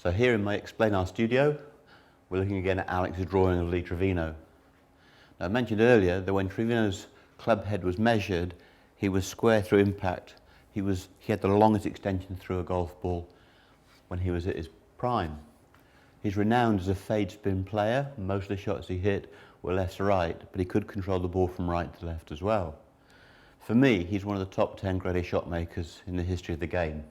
So here in my Explanar studio, we're looking again at Alex's drawing of Lee Trevino. Now I mentioned earlier that when Trevino's club head was measured, he was square through impact. He had the longest extension through a golf ball when he was at his prime. He's renowned as a fade spin player. Most of the shots he hit were left to right, but he could control the ball from right to left as well. For me, he's one of the top 10 greatest shot makers in the history of the game.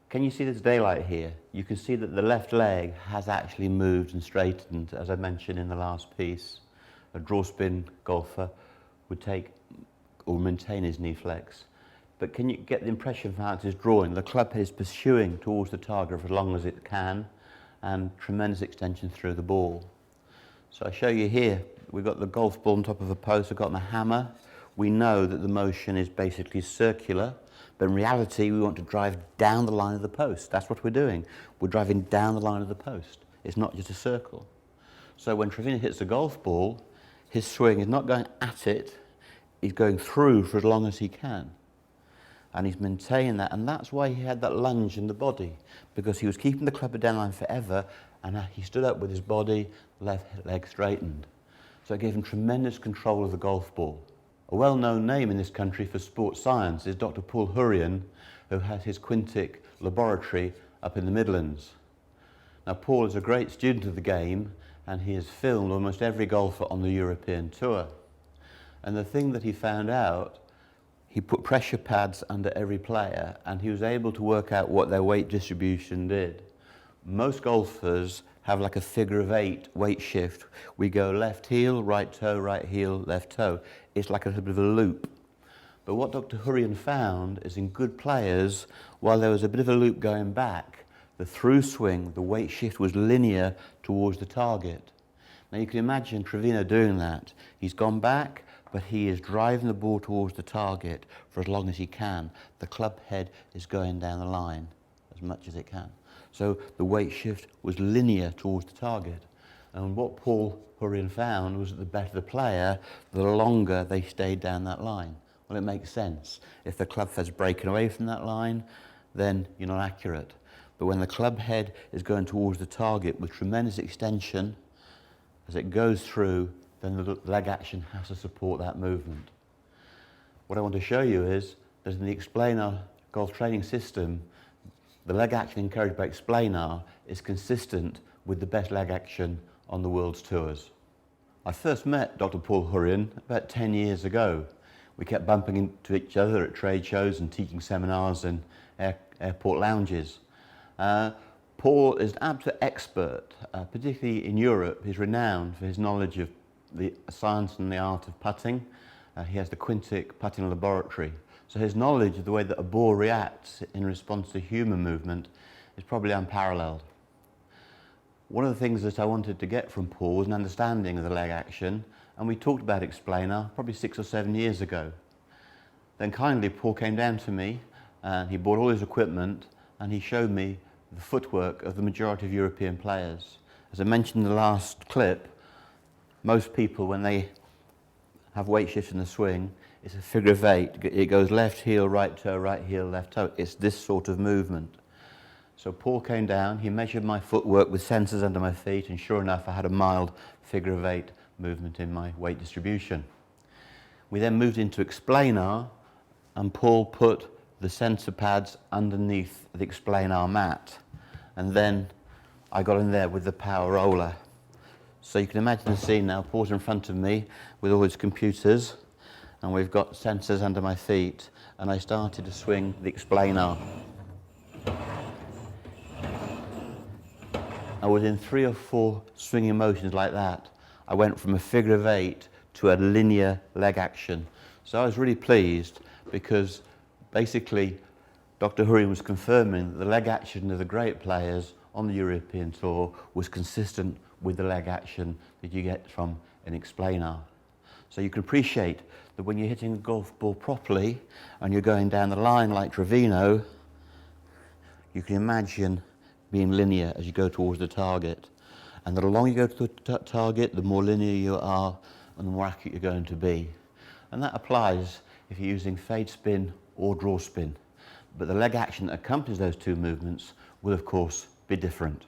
Can you see there's daylight here? You can see that the left leg has actually moved and straightened, as I mentioned in the last piece. A draw spin golfer would take or maintain his knee flex. But can you get the impression from how it's drawing? The club head is pursuing towards the target for as long as it can, and tremendous extension through the ball. So I show you here, we've got the golf ball on top of a post, I've got my hammer. We know that the motion is basically circular, but in reality we want to drive down the line of the post. That's what we're doing. We're driving down the line of the post. It's not just a circle. So when Trevino hits the golf ball, his swing is not going at it, he's going through for as long as he can. And he's maintaining that, and that's why he had that lunge in the body, because he was keeping the club down line forever, and he stood up with his body, left leg straightened. So it gave him tremendous control of the golf ball. A well-known name in this country for sports science is Dr. Paul Hurrian, who has his Quintic laboratory up in the Midlands. Now Paul is a great student of the game, and he has filmed almost every golfer on the European tour. And the thing that he found out, he put pressure pads under every player, and he was able to work out what their weight distribution did. Most golfers have like a figure of 8 weight shift. We go left heel, right heel, left toe. It's like a little bit of a loop. But what Dr. Hurrian found is in good players, while there was a bit of a loop going back, the through swing, the weight shift was linear towards the target. Now you can imagine Trevino doing that. He's gone back, but he is driving the ball towards the target for as long as he can. The club head is going down the line as much as it can. So the weight shift was linear towards the target. And what Paul Hurrian found was that the better the player, the longer they stayed down that line. Well, it makes sense. If the club head's breaking away from that line, then you're not accurate. But when the club head is going towards the target with tremendous extension, as it goes through, then the leg action has to support that movement. What I want to show you is that in the Explanar golf training system, the leg action encouraged by Explanar is consistent with the best leg action on the world's tours. I first met Dr. Paul Hurrian about 10 years ago. We kept bumping into each other at trade shows and teaching seminars in airport lounges. Paul is an absolute expert, particularly in Europe. He's renowned for his knowledge of the science and the art of putting. He has the Quintic putting laboratory. So his knowledge of the way that a ball reacts in response to human movement is probably unparalleled. One of the things that I wanted to get from Paul was an understanding of the leg action, and we talked about Explanar probably 6 or 7 years ago. Then kindly Paul came down to me and he bought all his equipment and he showed me the footwork of the majority of European players. As I mentioned in the last clip, most people when they have weight shift in the swing, it's a figure of 8. It goes left heel, right heel, left toe. It's this sort of movement. So Paul came down, he measured my footwork with sensors under my feet, and sure enough I had a mild figure of 8 movement in my weight distribution. We then moved into Explanar, and Paul put the sensor pads underneath the Explanar mat. And then I got in there with the power roller. So you can imagine the scene now. Paul's in front of me with all his computers, and we've got sensors under my feet, and I started to swing the Explanar. And within 3 or 4 swinging motions like that, I went from a figure of 8 to a linear leg action. So I was really pleased because basically Dr. Hurrian was confirming that the leg action of the great players on the European tour was consistent with the leg action that you get from an Explanar. So you can appreciate that when you're hitting a golf ball properly and you're going down the line like Trevino, you can imagine being linear as you go towards the target. And the longer you go to the target, the more linear you are and the more accurate you're going to be. And that applies if you're using fade spin or draw spin. But the leg action that accompanies those two movements will of course be different.